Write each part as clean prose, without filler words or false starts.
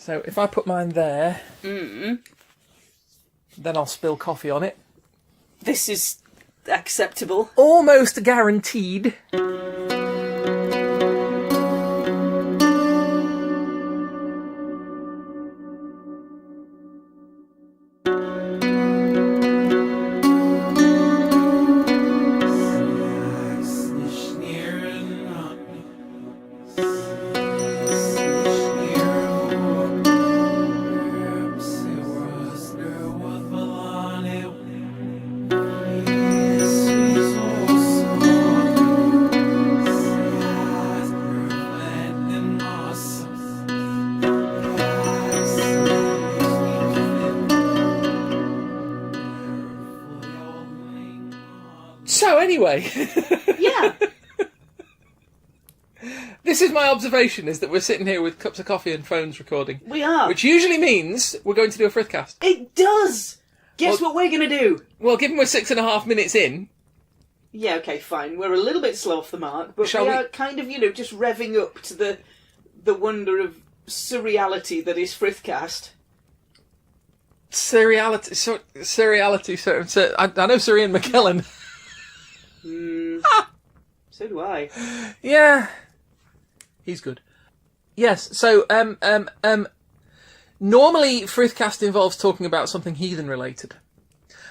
So if I put mine there, Mm. then I'll spill coffee on it. This is acceptable. Almost guaranteed. So anyway, Yeah. this is my observation, is that we're sitting here with cups of coffee and phones recording. We are. Which usually means we're going to do a Frithcast. It does! Guess what we're going to do? Well, given we're 6.5 minutes in... Yeah, okay, fine. We're a little bit slow off the mark, but Shall we we- are kind of, just revving up to the wonder of surreality that is Frithcast. Seriality, I know Sir Ian McKellen. So do I. Yeah. He's good. Yes, so, normally Frithcast involves talking about something heathen related.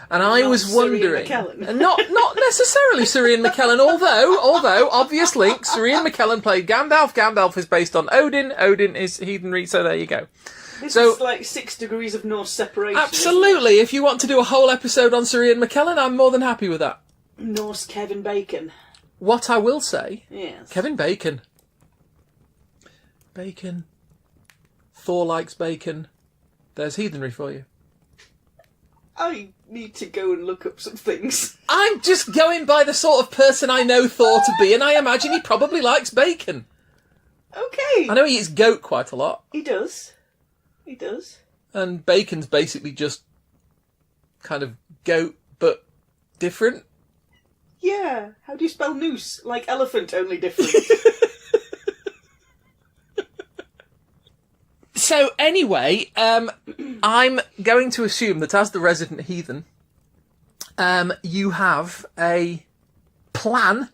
And I Not was Sir Ian wondering... McKellen. Not necessarily Sir Ian McKellen, although, obvious link, Sir Ian McKellen played Gandalf. Gandalf is based on Odin. Odin is heathenry, so there you go. This So- is like 6 degrees of Norse separation. Absolutely, if you want to do a whole episode on Sir Ian McKellen, I'm more than happy with that. Norse Kevin Bacon. What I will say... Yes. Kevin Bacon. Bacon. Thor likes bacon. There's heathenry for you. I need to go and look up some things. I'm just going by the sort of person I know Thor to be, and I imagine he probably likes bacon. Okay. I know he eats goat quite a lot, He does. He does. and bacon's basically just kind of goat, but different. Yeah. How do you spell noose? Like elephant, only different. So anyway, I'm going to assume that as the resident heathen, you have a plan,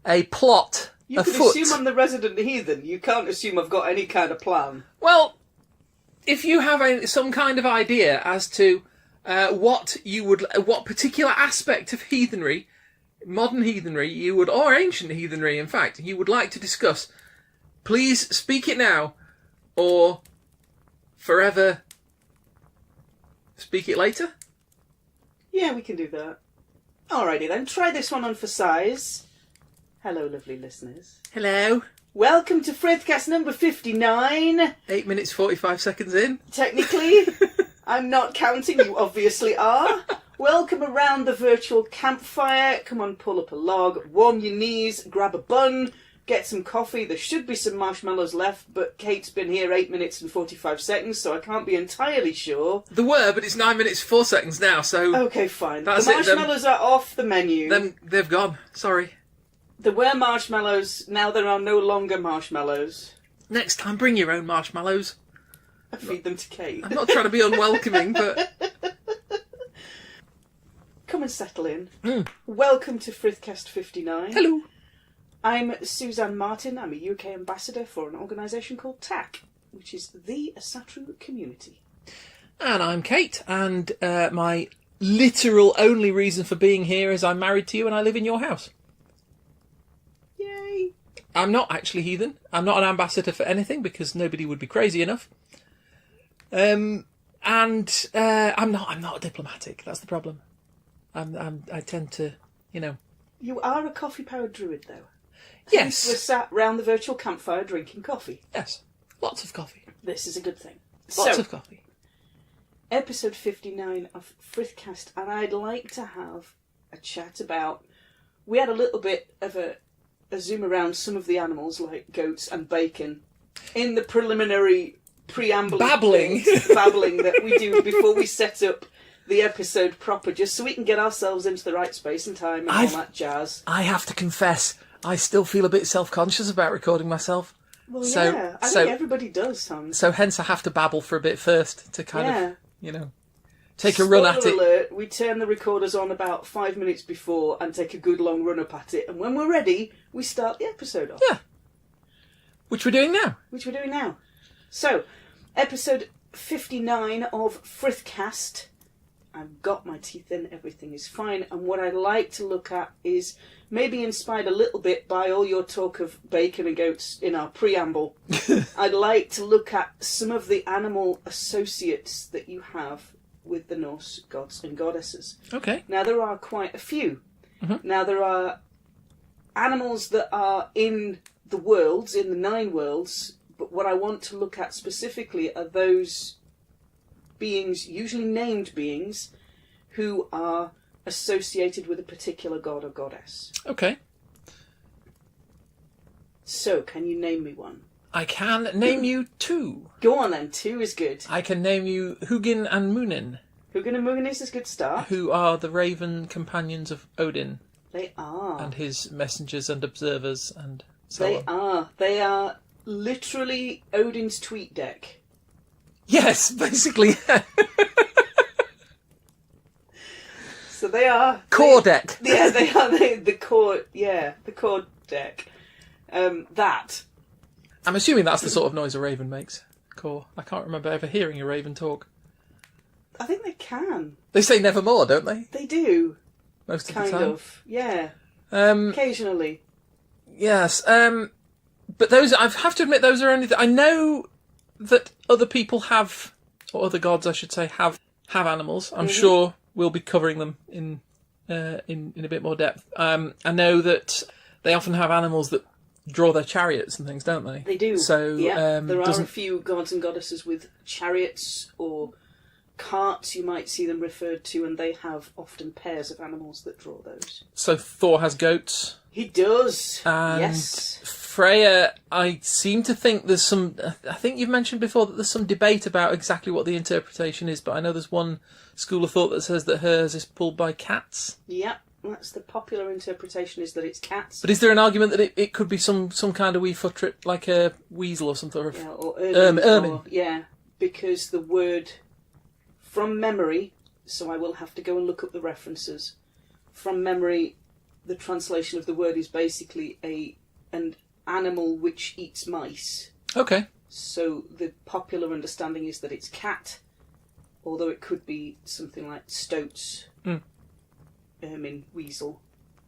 a plot You can afoot. assume I'm the resident heathen. You can't assume I've got any kind of plan. Well, if you have some kind of idea as to what particular aspect of heathenry, modern heathenry, you would, or ancient heathenry, in fact, you would like to discuss, please speak it now, or forever speak it later. Yeah, we can do that. Alrighty then, try this one on for size. Hello, lovely listeners. Hello. Welcome to Frithcast number 59. 8 minutes 45 seconds in. Technically, I'm not counting, you obviously are. Welcome around the virtual campfire. Come on, pull up a log, warm your knees, grab a bun, get some coffee. There should be some marshmallows left, but Kate's been here 8 minutes and 45 seconds, so I can't be entirely sure. There were, but it's 9 minutes 4 seconds now, so Okay, fine. That's The it, then. marshmallows are off the menu. then they've gone. Sorry. There were marshmallows, now there are no longer marshmallows. Next time, bring your own marshmallows. I feed them to Kate. I'm not trying to be unwelcoming, but... Come and settle in. Mm. Welcome to Frithcast 59. Hello. I'm Suzanne Martin. I'm a UK ambassador for an organisation called TAC, which is the Asatru Community. And I'm Kate, and my literal only reason for being here is I'm married to you and I live in your house. Yay! I'm not actually heathen. I'm not an ambassador for anything because nobody would be crazy enough. And I'm not diplomatic. That's the problem. I tend to, You are a coffee-powered druid, though. Yes. We're sat round the virtual campfire drinking coffee. Yes. Lots of coffee. This is a good thing. Lots So, of coffee. episode 59 of Frithcast, and I'd like to have a chat about... We had a little bit of a zoom around some of the animals, like goats and bacon, in the preliminary preamble Babbling. babbling that we do before we set up the episode proper, just so we can get ourselves into the right space and time and all that jazz. I have to confess, I still feel a bit self-conscious about recording myself. Well, So- yeah, I so- think everybody does, Tom. So hence I have to babble for a bit first to kind Yeah. of, you know, take a run at Spoiler it. alert, we turn the recorders on about 5 minutes before and take a good long run up at it, and when we're ready, we start the episode off. Yeah. Which we're doing now. Which we're doing now. So, episode 59 of Frithcast. I've got my teeth in, everything is fine, and what I'd like to look at is, maybe inspired a little bit by all your talk of bacon and goats in our preamble, I'd like to look at some of the animal associates that you have with the Norse gods and goddesses. Okay. Now, there are quite a few. Mhm. Now, there are animals that are in the worlds, in the 9 worlds, but what I want to look at specifically are those beings, usually named beings, who are associated with a particular god or goddess. Okay. So, can you name me one? I can name you 2. Go on then, 2 is good. I can name you Huginn and Munin, Huginn and Munin is a good start. who are the raven companions of Odin They are. and his messengers and observers and so They on. are. They are literally Odin's tweet deck. Yes, basically. So they are... Core deck. Yeah, they are the core. Yeah, the core deck. That. I'm assuming that's the sort of noise a raven makes. Core. I can't remember ever hearing a raven talk. I think they can. They say nevermore, don't they? They do. Most of Kind the time. of. Yeah. Um, Occasionally. yes. But those, I have to admit, those are only... I know that other people have, or other gods, I should say, have animals. I'm sure we'll be covering them in a bit more depth. I know that they often have animals that draw their chariots and things, don't they? They do. So yeah. There are a doesn't few gods and goddesses with chariots or carts, you might see them referred to, and they have often pairs of animals that draw those. so Thor has goats. He does. And Yes. Freya, I seem to think there's some... I think you've mentioned before that there's some debate about exactly what the interpretation is, but I know there's one school of thought that says that hers is pulled by cats. Yeah. That's the popular interpretation, is that it's cats. But is there an argument that it could be some kind of wee footrit, like a weasel or something? Or Yeah, or ermine. ermine. Yeah, because the word, from memory, so I will have to go and look up the references. From memory, the translation of the word is basically an animal which eats mice. Okay. So the popular understanding is that it's cat, although it could be something like stoats, ermine, weasel,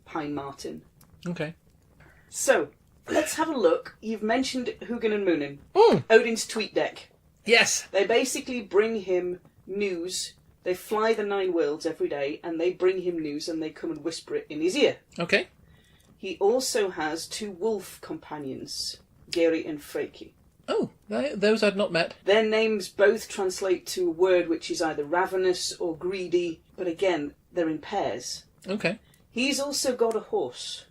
pine marten. Okay. So, let's have a look. You've mentioned Huginn and Munin, Mm. Odin's tweet deck. Yes. They basically bring him news. They fly the 9 worlds every day, and they bring him news, and they come and whisper it in his ear. Okay. He also has 2 wolf companions, Geri and Freki. Oh, those I'd not met. Their names both translate to a word which is either ravenous or greedy, but again, they're in pairs. Okay. He's also got a horse,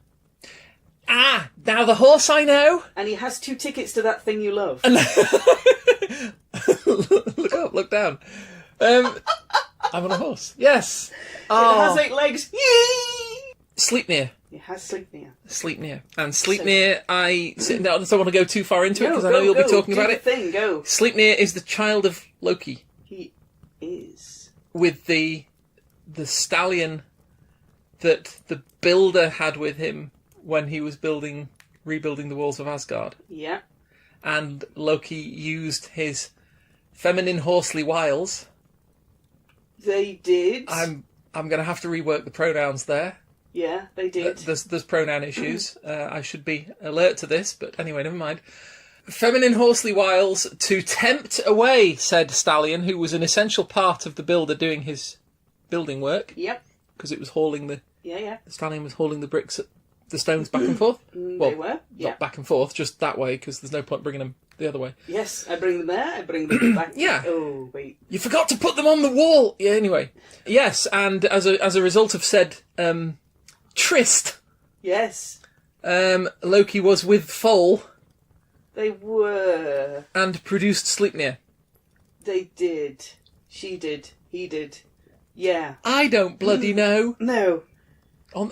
Ah, now the horse I know. and he has 2 tickets to that thing you love. Look up, look down. I'm on a horse. Yes. It has 8 legs. Yee! Sleipnir. It has Sleipnir. Sleipnir. And Sleipnir, I don't want to go too far into it because I know go, you'll be go. talking Do about the it. thing, go. Sleipnir is the child of Loki He is. with the stallion that the builder had with him when he was rebuilding the walls of Asgard. Yeah. And Loki used his feminine horsely wiles. They did. I'm going to have to rework the pronouns there. Yeah, they did. There's pronoun issues. I should be alert to this, but anyway, never mind. Feminine horsely wiles to tempt away said stallion, who was an essential part of the builder doing his building work, Yep. because it was hauling the Yeah. stallion was hauling the stones back and forth. They were. Yeah. Not back and forth, just that way, because there's no point bringing them the other way. Yes, I bring them there. I bring them back. Yeah. Oh wait. You forgot to put them on the wall. Yeah. Anyway, yes, and as a result of said tryst, Yes, Loki was with Foal they were. and produced Sleipnir. They did. She did. He did. Yeah. I don't bloody know. No.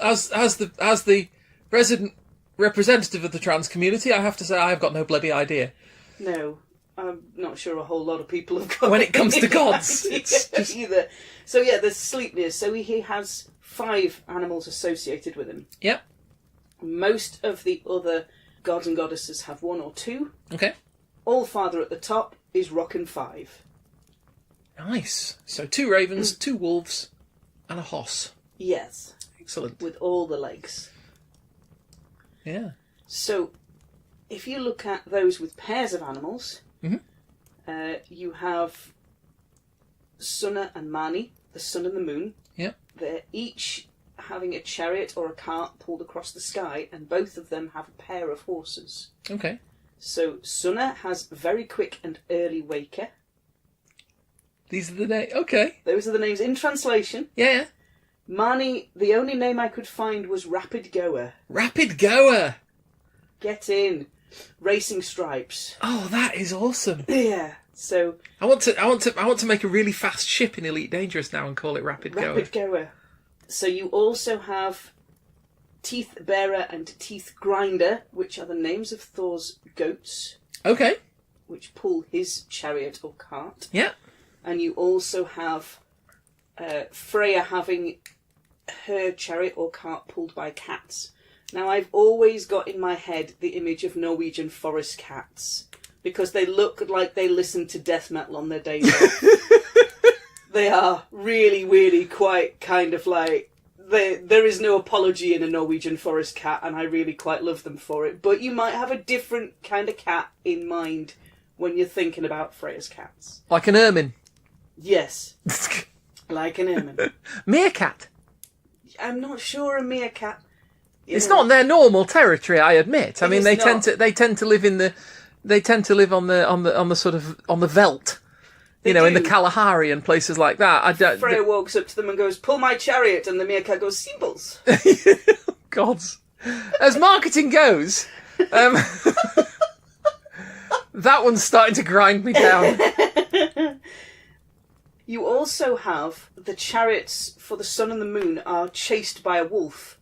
As the resident representative of the trans community, I have to say I've got no bloody idea. No, I'm not sure a whole lot of people have got When it comes to gods, idea it's just... either. So yeah, there's Sleipnir. So he has 5 animals associated with him. Yep. Most of the other gods and goddesses have 1 or 2. Okay. All-Father at the top is rocking 5. Nice. So 2 ravens, 2 wolves, and a hoss. Yes. Excellent. With all the legs. Yeah. So, if you look at those with pairs of animals, you have Sunna and Mani, the sun and the moon. Yep. They're each having a chariot or a cart pulled across the sky, and both of them have a pair of horses. Okay. So, Sunna has very quick and early waker. These are the names. Okay. Those are the names in translation. Yeah. Mani, the only name I could find was Rapid Goer. Rapid Goer. Get in. Racing stripes. Oh, that is awesome. Yeah. So I want to make a really fast ship in Elite Dangerous now and call it Rapid Goer. Rapid Goer. So you also have Teeth Bearer and Teeth Grinder, which are the names of Thor's goats. Okay. Which pull his chariot or cart. Yeah. And you also have Freya having her chariot or cart pulled by cats. Now, I've always got in my head the image of Norwegian forest cats, because they look like they listen to death metal on their days off. They are really, really quite kind of like... There is no apology in a Norwegian forest cat, and I really quite love them for it. But you might have a different kind of cat in mind when you're thinking about Freya's cats. Like an ermine. Yes. Like an ermine. Meerkat. I'm not sure a meerkat. It's not their normal territory, I admit. I mean, they tend to live on the sort of on the veldt, in the Kalahari and places like that. Freya walks up to them and goes, "Pull my chariot," and the meerkat goes, "Symbols." Gods, as marketing goes, that one's starting to grind me down. You also have the chariots for the sun and the moon are chased by a wolf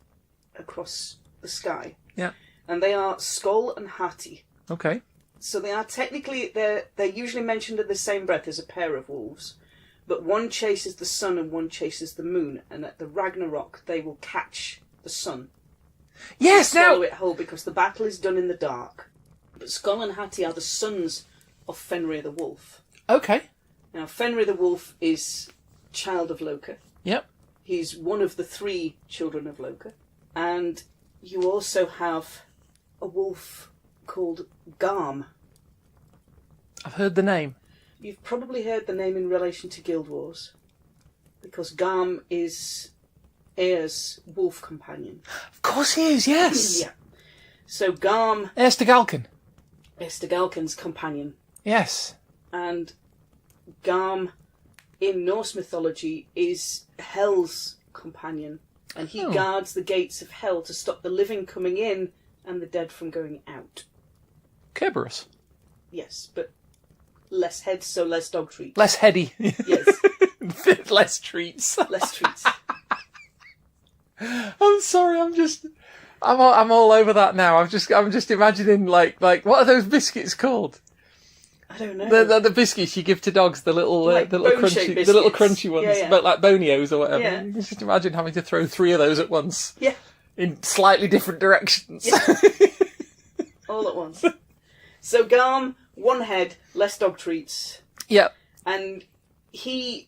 across the sky. Yeah. And they are Skoll and Hati. Okay. So they are technically, they're usually mentioned in the same breath as a pair of wolves, but one chases the sun and one chases the moon, and at the Ragnarok they will catch the sun. Yes, swallow it whole because the battle is done in the dark. But Skoll and Hati are the sons of Fenrir the Wolf. Okay. Now, Fenrir the Wolf is child of Loka. Yep. He's one of the 3 children of Loka. And you also have a wolf called Garm. I've heard the name. You've probably heard the name in relation to Guild Wars, because Garm is Eir's wolf companion. Of course he is, yes. Yeah. So Garm... Eirstegalkin's companion. Yes. And Garm, in Norse mythology, is Hel's companion. And he guards the gates of Hell to stop the living coming in and the dead from going out. Kerberos. Yes, but less heads, so less dog treats. Less heady. Yes. Less treats. Less treats. I'm sorry, I'm all over that now. I'm just imagining like what are those biscuits called? I don't know. The biscuits you give to dogs, the little crunchy ones, yeah. but like Bonios or whatever. Yeah. You can just imagine having to throw 3 of those at once. Yeah. In slightly different directions. Yeah. All at once. So Garm, 1 head, less dog treats. Yep. And he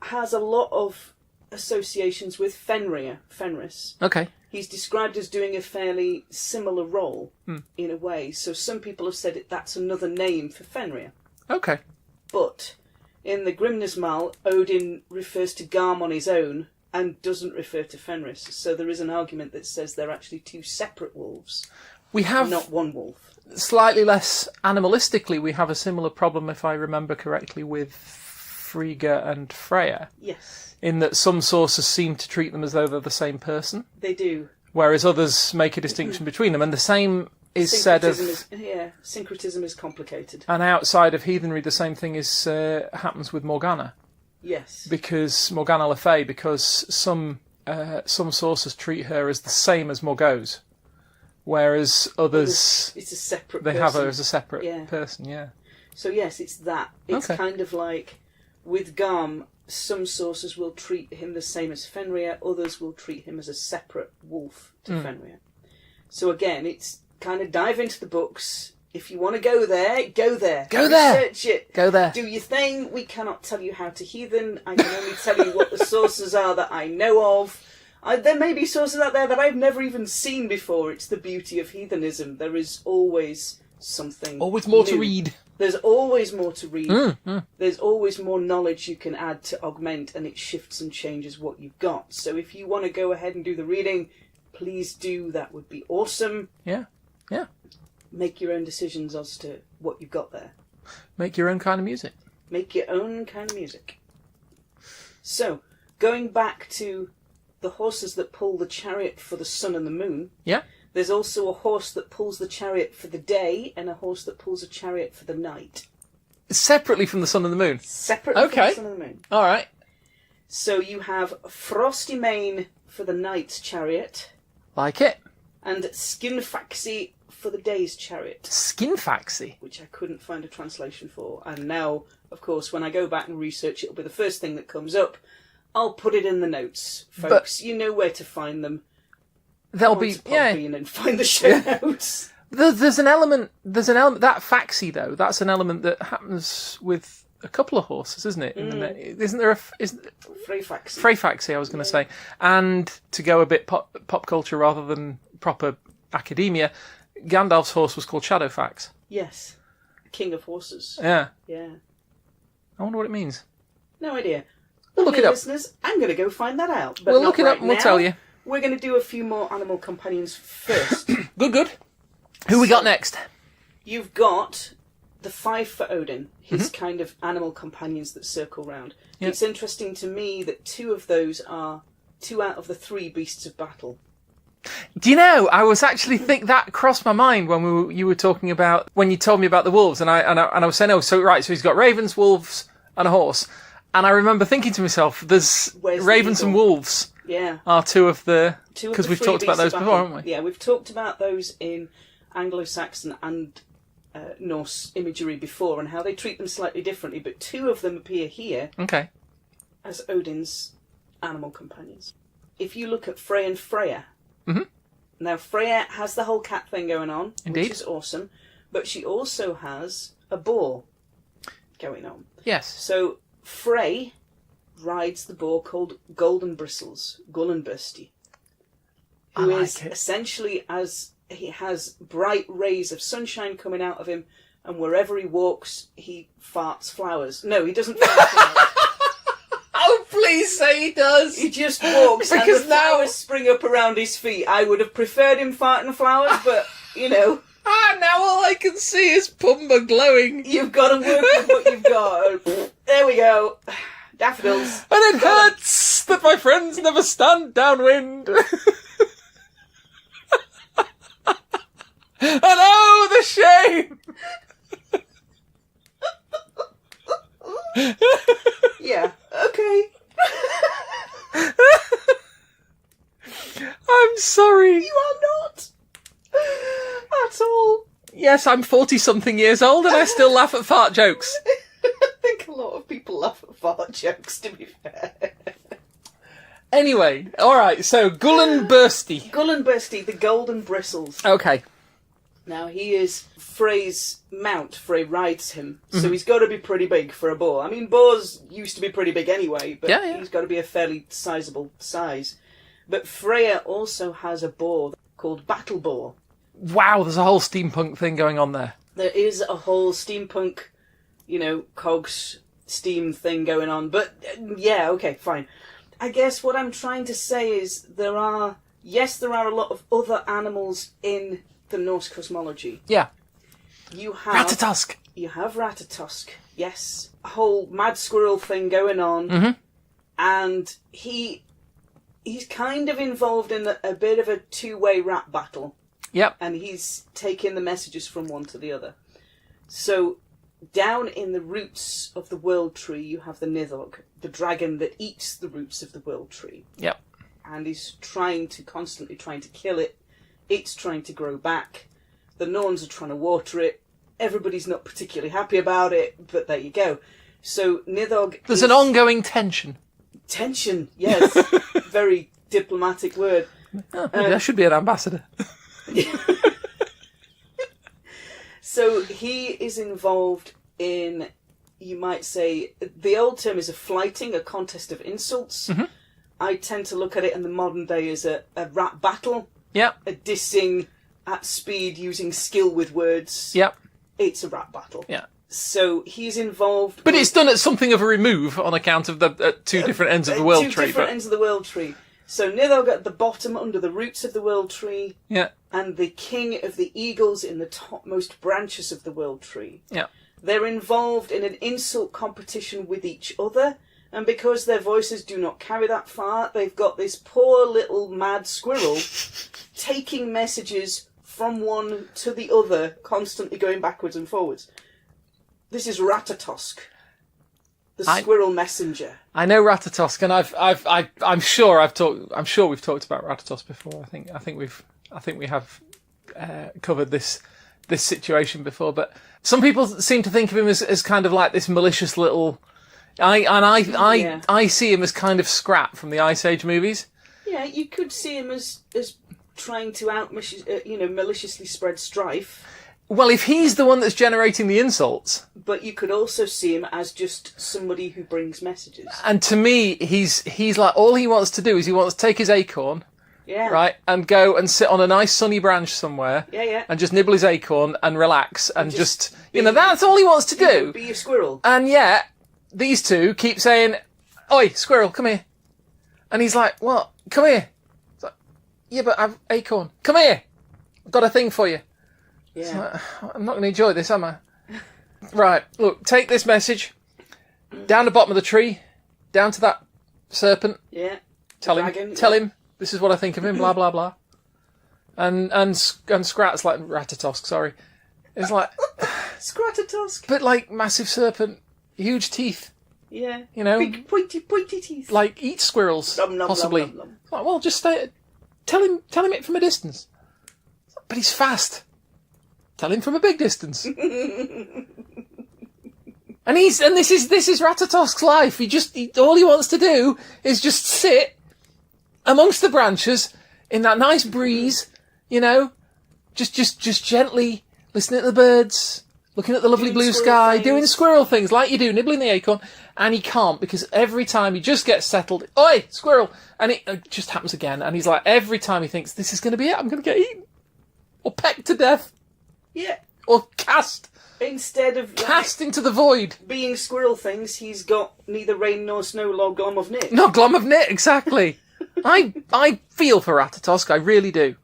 has a lot of associations with Fenris. Okay. He's described as doing a fairly similar role, in a way. So some people have said that's another name for Fenrir. Okay. But in the Grimnismal, Odin refers to Garm on his own and doesn't refer to Fenris. So there is an argument that says they're actually 2 separate wolves. We have... Not one wolf. Slightly less animalistically, we have a similar problem, if I remember correctly, with Frigga and Freya. Yes. In that some sources seem to treat them as though they're the same person. They do. Whereas others make a distinction between them. And the same is said of... Syncretism is complicated. And outside of heathenry, the same thing happens with Morgana. Yes. Because Morgana Le Fay, because some sources treat her as the same as Morgause. Whereas others, it's a separate they person. have her as a separate Yeah. person, yeah. So yes, it's that. It's Okay. kind of like, with Garm, some sources will treat him the same as Fenrir, others will treat him as a separate wolf to Fenrir. So again, it's kind of dive into the books. If you want to go there, go there. Go there. Research it. Go there. Do your thing. We cannot tell you how to heathen. I can only tell you what the sources are that I know of. There may be sources out there that I've never even seen before. It's the beauty of heathenism. There is always something Always more to new. read. There's always more to read. There's always more knowledge you can add to augment, and it shifts and changes what you've got. So if you want to go ahead and do the reading, please do. That would be awesome. Yeah, yeah. Make your own decisions as to what you've got there. Make your own kind of music. Make your own kind of music. So, going back to the horses that pull the chariot for the sun and the moon, Yeah. there's also a horse that pulls the chariot for the day and a horse that pulls a chariot for the night. Separately from the sun and the moon. Separately from Okay. the sun and the moon. All right. So you have Frostymane for the Knights Chariot Like it. and Skinfaxi for the Day's Chariot, Skinfaxi. which I couldn't find a translation for. And now, of course, when I go back and research, it'll be the first thing that comes up. I'll put it in the notes, folks. You know where to find them. There'll Go be to yeah. Podbean and find the show notes. There's an element. That faxi though. That's an element that happens with a couple of horses, isn't it? Isn't there Freyfaxi. Freyfaxi, I was going to say. And to go a bit pop culture rather than proper academia, Gandalf's horse was called Shadowfax. Yes. King of Horses. Yeah. Yeah. I wonder what it means. No idea. We'll look Okay, it up. listeners, I'm going to go find that out. But We'll not look it right up and we'll now. tell you. We're going to do a few more animal companions first. Good. Who we got next? You've got the 5 for Odin, his Mm-hmm. kind of animal companions that circle round. Yep. It's interesting to me that 2 of those are 2 out of the 3 beasts of battle. Do you know? I was actually that crossed my mind when you were talking about when you told me about the wolves, and I was saying, oh, so he's got ravens, wolves, and a horse, and I remember thinking to myself, there's Where's the ravens and eagle? wolves Yeah. are 2 of the Two of because the we've 3 talked about beasts of those before, battle. haven't we? Yeah, we've talked about those in Anglo-Saxon and Norse imagery before, and how they treat them slightly differently, but 2 of them appear here Okay. as Odin's animal companions. If you look at Frey and Freya, now Freya has the whole cat thing going on, Indeed. which is awesome, but she also has a boar going on. Yes. So Frey rides the boar called Golden Bristles, Gullenbursti, who I like is it. essentially, as he has bright rays of sunshine coming out of him, and wherever he walks, he farts flowers. No, he doesn't fart flowers. Oh, please say he does. He just walks, and Because the now- flowers spring up around his feet. I would have preferred him farting flowers, but, you know, Now all I can see is Pumba glowing, you've got to work with what you've got. There we go. Daffodils. and it hurts that my friends never stand downwind. And oh, the shame! Yeah, okay. I'm sorry. You are not. At all. Yes, I'm 40-something years old and I still laugh at fart jokes. I think a lot of people laugh at fart jokes, to be fair. Anyway, alright, so Gullenbursti. Gullenbursti, the Golden Bristles. Okay. Now, he is Frey's mount. Frey rides him, so he's got to be pretty big for a boar. I mean, boars used to be pretty big anyway, but Yeah. he's got to be a fairly sizable size. But Freya also has a boar called Battleboar. Wow, there's a whole steampunk thing going on there. There is a whole steampunk, cogs, steam thing going on. But, yeah, okay, fine. I guess what I'm trying to say is there are a lot of other animals in the Norse cosmology. Yeah. You have Ratatosk. You have Ratatosk, yes. A whole mad squirrel thing going on. Mm-hmm. And he's kind of involved in a bit of a 2-way rap battle. Yep. And he's taking the messages from one to the other. So, down in the roots of the World Tree, you have the Nidhogg, the dragon that eats the roots of the World Tree. Yep. And he's constantly trying to kill it It's trying to grow back. The Norns are trying to water it. Everybody's not particularly happy about it, but there you go. So Nidhogg There's an ongoing tension. Tension, yes. Very diplomatic word. Oh, maybe I should be an ambassador. So he is involved in, you might say, the old term is a flighting, a contest of insults. Mm-hmm. I tend to look at it in the modern day as a rap battle. Yep. A dissing at speed using skill with words. Yep. It's a rap battle. Yeah. So he's involved. But it's done at something of a remove on account of the two different ends of the world tree. Two different ends of the world tree. So Nidhogg at the bottom, under the roots of the world tree. Yeah. And the king of the eagles in the topmost branches of the world tree. Yeah. They're involved in an insult competition with each other, and because their voices do not carry that far, they've got this poor little mad squirrel taking messages from one to the other, constantly going backwards and forwards. This is Ratatosk, the squirrel messenger. I know Ratatosk, and I'm sure we've talked about Ratatosk before. I think we have covered this situation before, but some people seem to think of him as kind of like this malicious little. I see him as kind of Scrat from the Ice Age movies. Yeah, you could see him as trying to maliciously spread strife. Well, if he's the one that's generating the insults. But you could also see him as just somebody who brings messages. And to me, he's like, all he wants to do is he wants to take his acorn. Yeah. Right, and go and sit on a nice sunny branch somewhere. Yeah, yeah. And just nibble his acorn and relax and just that's all he wants to do. Be a squirrel. And yet, these two keep saying, "Oi, squirrel, come here." And he's like, "What? Come here." It's like, "Yeah, but I've acorn. Come here. I've got a thing for you." Yeah. Like, I'm not going to enjoy this, am I? Right, look, take this message down the bottom of the tree, down to that serpent. Yeah. Tell him. This is what I think of him. Blah blah blah. And Scrat's like Ratatosk. Sorry, it's like Scratatosk. But like massive serpent, huge teeth. Yeah. Big pointy teeth. Like eat squirrels, nom, nom, possibly. Nom, nom, nom. Like, well, just stay. Tell him it from a distance. But he's fast. Tell him from a big distance. And this is Ratatosk's life. All he wants to do is just sit amongst the branches in that nice breeze, just gently listening to the birds, looking at the lovely blue sky, doing squirrel things like you do, nibbling the acorn, and he can't because every time he just gets settled, "Oi, squirrel!" And it just happens again, and he's like, every time he thinks, this is going to be it, I'm going to get eaten. Or pecked to death. Yeah. Or cast. Instead of cast into the void. Being squirrel things, he's got neither rain nor snow nor glom of knit. No, glom of knit, exactly. I feel for Ratatosk, I really do.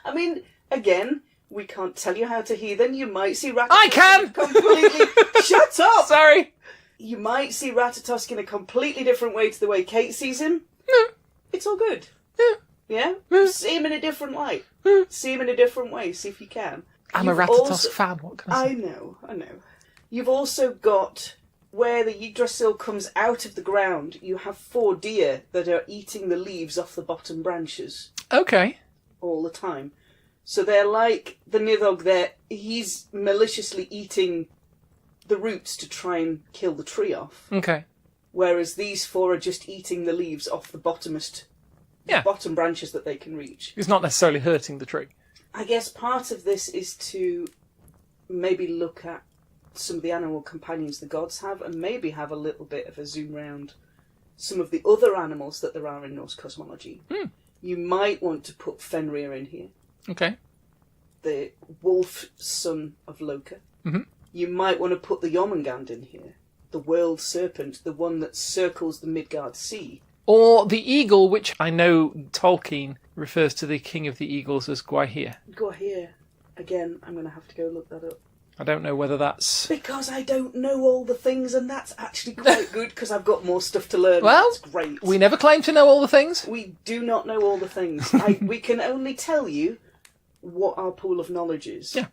I mean, again, we can't tell you how to heathen. You might see Ratatosk I can! completely... Shut up! Sorry. You might see Ratatosk in a completely different way to the way Kate sees him. No. It's all good. Yeah. Yeah? Yeah. See him in a different light. Yeah. See him in a different way. See if you can. I'm a Ratatosk fan, what can I say? I know. You've also got... Where the Yggdrasil comes out of the ground, you have 4 deer that are eating the leaves off the bottom branches. Okay. All the time. So they're like the Nidhogg there. He's maliciously eating the roots to try and kill the tree off. Okay. Whereas these 4 are just eating the leaves off the bottom branches that they can reach. It's not necessarily hurting the tree. I guess part of this is to maybe look at some of the animal companions the gods have, and maybe have a little bit of a zoom round some of the other animals that there are in Norse cosmology. You might want to put Fenrir in here. Okay. The wolf son of Loka. Mm-hmm. You might want to put the Jormungand in here. The world serpent, the one that circles the Midgard Sea. Or the eagle, which I know Tolkien refers to the king of the eagles as Gwaihir. Gwaihir. Again, I'm going to have to go look that up. I don't know whether that's... Because I don't know all the things, and that's actually quite good, because I've got more stuff to learn. Well, that's great. We never claim to know all the things. We do not know all the things. We can only tell you what our pool of knowledge is. Yeah.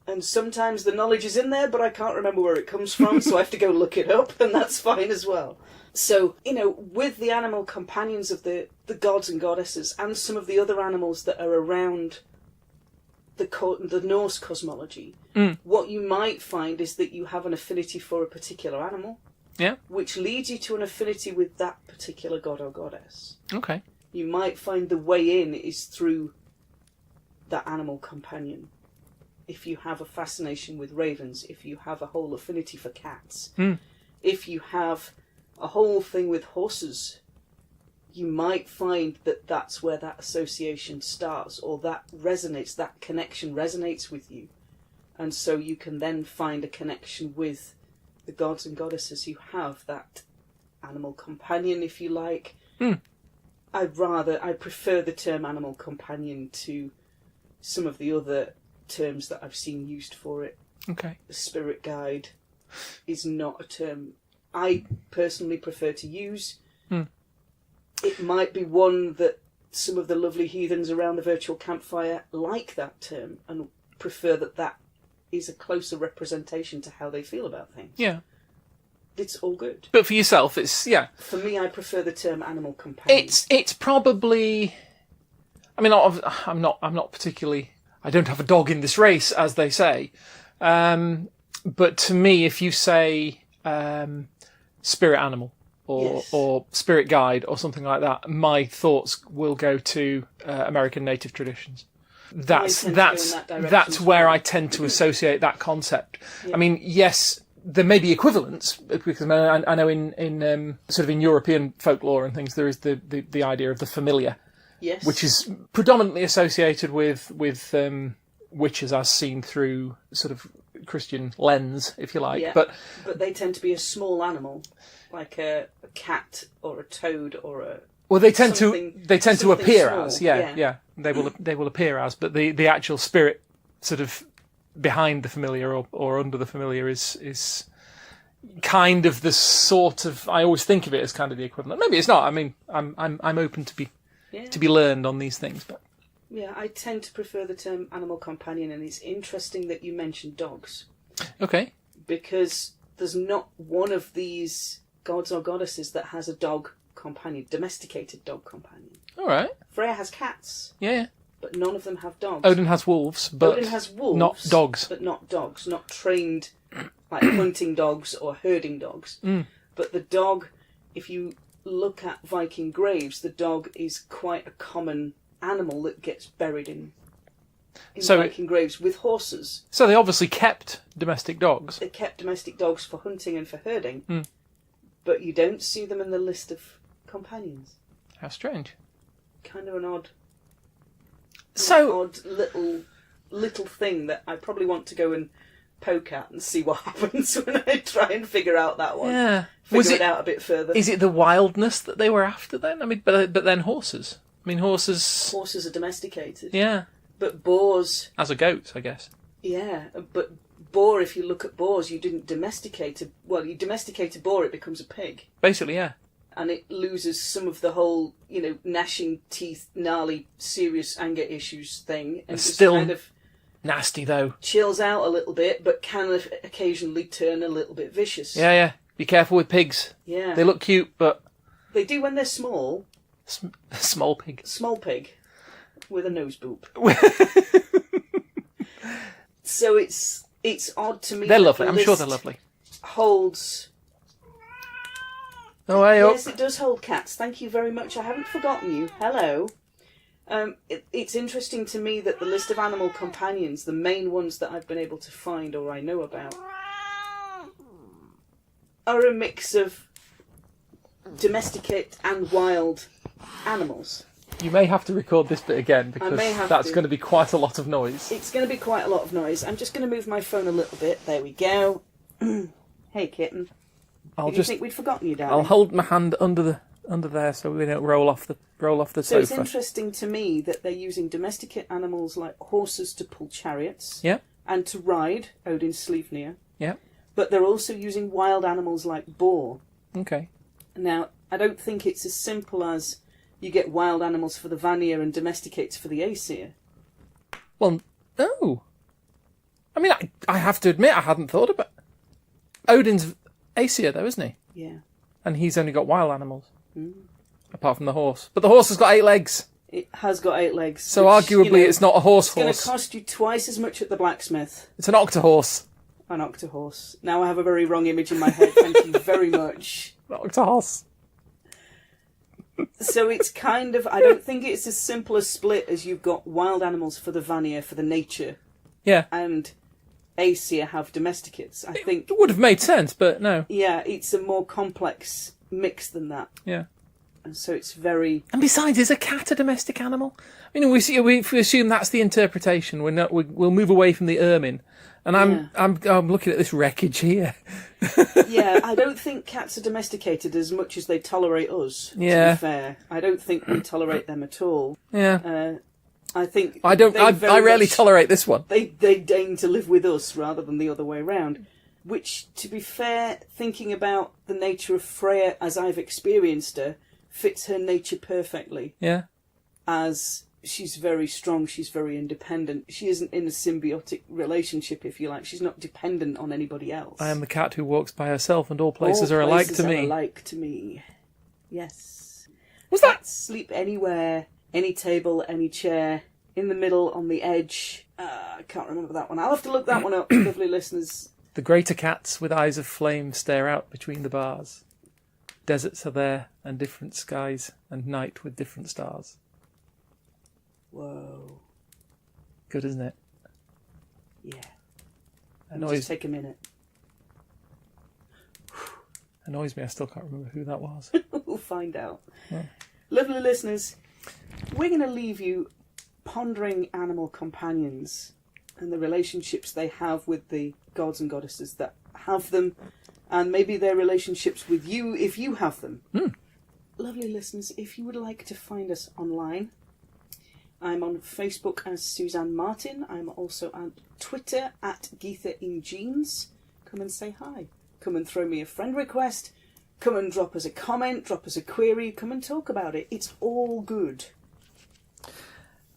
And sometimes the knowledge is in there, but I can't remember where it comes from, so I have to go look it up, and that's fine as well. So, with the animal companions of the gods and goddesses, and some of the other animals that are around the Norse cosmology, what you might find is that you have an affinity for a particular animal, which leads you to an affinity with that particular god or goddess. Okay. You might find the way in is through that animal companion. If you have a fascination with ravens, if you have a whole affinity for cats, if you have a whole thing with horses, you might find that that's where that association starts, or that connection resonates with you. And so you can then find a connection with the gods and goddesses who have that animal companion, if you like. I prefer the term animal companion to some of the other terms that I've seen used for it. Okay. The spirit guide is not a term I personally prefer to use. It might be one that some of the lovely heathens around the virtual campfire like that term and prefer that is a closer representation to how they feel about things. Yeah. It's all good. But for yourself, it's, For me, I prefer the term animal companion. It's probably... I mean, I'm not particularly... I don't have a dog in this race, as they say. But to me, if you say spirit animal or spirit guide or something like that, my thoughts will go to American native traditions. That's where I tend to associate that concept. Yeah. I mean, yes, there may be equivalents, because I know in sort of in European folklore and things, there is the idea of the familiar. Yes. Which is predominantly associated with witches as seen through sort of Christian lens, if you like. Yeah. But they tend to be a small animal, like a cat or a toad or a... Well, they tend to appear small. as, yeah. They will appear as, but the actual spirit sort of behind the familiar or under the familiar is kind of the sort of... I always think of it as kind of the equivalent. Maybe it's not. I mean, I'm open to be learned on these things, but yeah, I tend to prefer the term animal companion, and it's interesting that you mentioned dogs. Okay. Because there's not one of these gods or goddesses that has a dog companion, domesticated dog companion. All right. Freya has cats. Yeah. But none of them have dogs. Odin has wolves, but not dogs. But not dogs, not trained like hunting dogs or herding dogs. But the dog, if you look at Viking graves, the dog is quite a common animal that gets buried in Viking graves with horses. So they obviously kept domestic dogs. They kept domestic dogs for hunting and for herding, but you don't see them in the list of companions. How strange. Kind of an odd little thing that I probably want to go and poke at and see what happens when I try and figure out that one. Yeah. Figure it out a bit further. Is it the wildness that they were after then? I mean, but then horses. I mean, horses... Horses are domesticated. Yeah. But boars... As are goats, I guess. Yeah, but boar, if you look at boars, you didn't domesticate a... Well, you domesticate a boar, it becomes a pig. Basically, yeah. And it loses some of the whole, gnashing teeth, gnarly, serious anger issues thing. And it's still kind of nasty, though. Chills out a little bit, but can occasionally turn a little bit vicious. Yeah. Be careful with pigs. Yeah. They look cute, but... They do when they're small. Small pig. Small pig. With a nose boop. So it's odd to me. They're lovely. I'm sure they're lovely. Holds... Oh, hey up. Yes, it does hold cats. Thank you very much. I haven't forgotten you. Hello. It's interesting to me that the list of animal companions, the main ones that I've been able to find or I know about, are a mix of domesticate and wild animals. You may have to record this bit again because that's going to be quite a lot of noise. It's going to be quite a lot of noise. I'm just going to move my phone a little bit. There we go. Hey, kitten. Did you think we'd forgotten you, darling? I'll hold my hand under there so we don't roll off the sofa. So it's interesting to me that they're using domesticate animals like horses to pull chariots. Yeah. And to ride, Odin's Sleipnir. Yeah. But they're also using wild animals like boar. Okay. Now, I don't think it's as simple as you get wild animals for the Vanir and domesticates for the Aesir. Well, no. I mean, I have to admit, I hadn't thought about it. Odin's Aesir, though, isn't he? Yeah. And he's only got wild animals. Apart from the horse. But the horse has got 8 legs. It has got 8 legs. So arguably it's not a horse. It's going to cost you twice as much at the blacksmith. It's an octohorse. An octohorse. Now I have a very wrong image in my head. Thank you very much. An octohorse. So it's kind of... I don't think it's as simple a split as you've got wild animals for the Vanir, for the nature. Yeah. And Aesir have domesticates. I think... It would have made sense, but no. Yeah, it's a more complex mix than that. Yeah. And so it's very... And besides, is a cat a domestic animal? I mean, if we assume that's the interpretation, we'll move away from the ermine. And I'm looking at this wreckage here. Yeah, I don't think cats are domesticated as much as they tolerate us. Yeah. To be fair, I don't think we tolerate them at all. Yeah. I think I rarely tolerate this one. They deign to live with us rather than the other way round. Which, to be fair, thinking about the nature of Freya as I've experienced her, fits her nature perfectly. Yeah. As she's very strong, she's very independent. She isn't in a symbiotic relationship, if you like. She's not dependent on anybody else. I am the cat who walks by herself, and all places are alike to me. All places are alike to me. Yes. Was that? Sleep anywhere, any table, any chair, in the middle, on the edge. I can't remember that one. I'll have to look that one up, lovely listeners. The greater cats with eyes of flame stare out between the bars. Deserts are there, and different skies, and night with different stars. Whoa. Good, isn't it? Yeah. Annoys, just take a minute. annoys me, I still can't remember who that was. We'll find out. Yeah. Lovely listeners, we're going to leave you pondering animal companions and the relationships they have with the gods and goddesses that have them, and maybe their relationships with you if you have them. Lovely listeners, if you would like to find us online, I'm on Facebook as Suzanne Martin. I'm also on Twitter at Geetha in Jeans. Come and say hi. Come and throw me a friend request. Come and drop us a comment, drop us a query. Come and talk about it. It's all good.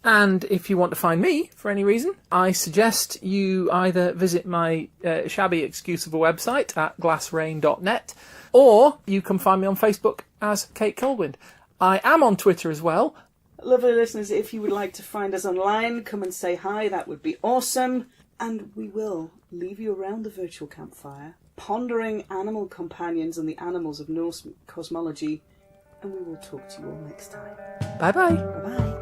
And if you want to find me for any reason, I suggest you either visit my shabby excuse of a website at glassrain.net, or you can find me on Facebook as Kate Colwind. I am on Twitter as well. Lovely listeners, if you would like to find us online, come and say hi. That would be awesome. And we will leave you around the virtual campfire, pondering animal companions and the animals of Norse cosmology. And we will talk to you all next time. Bye-bye. Bye-bye.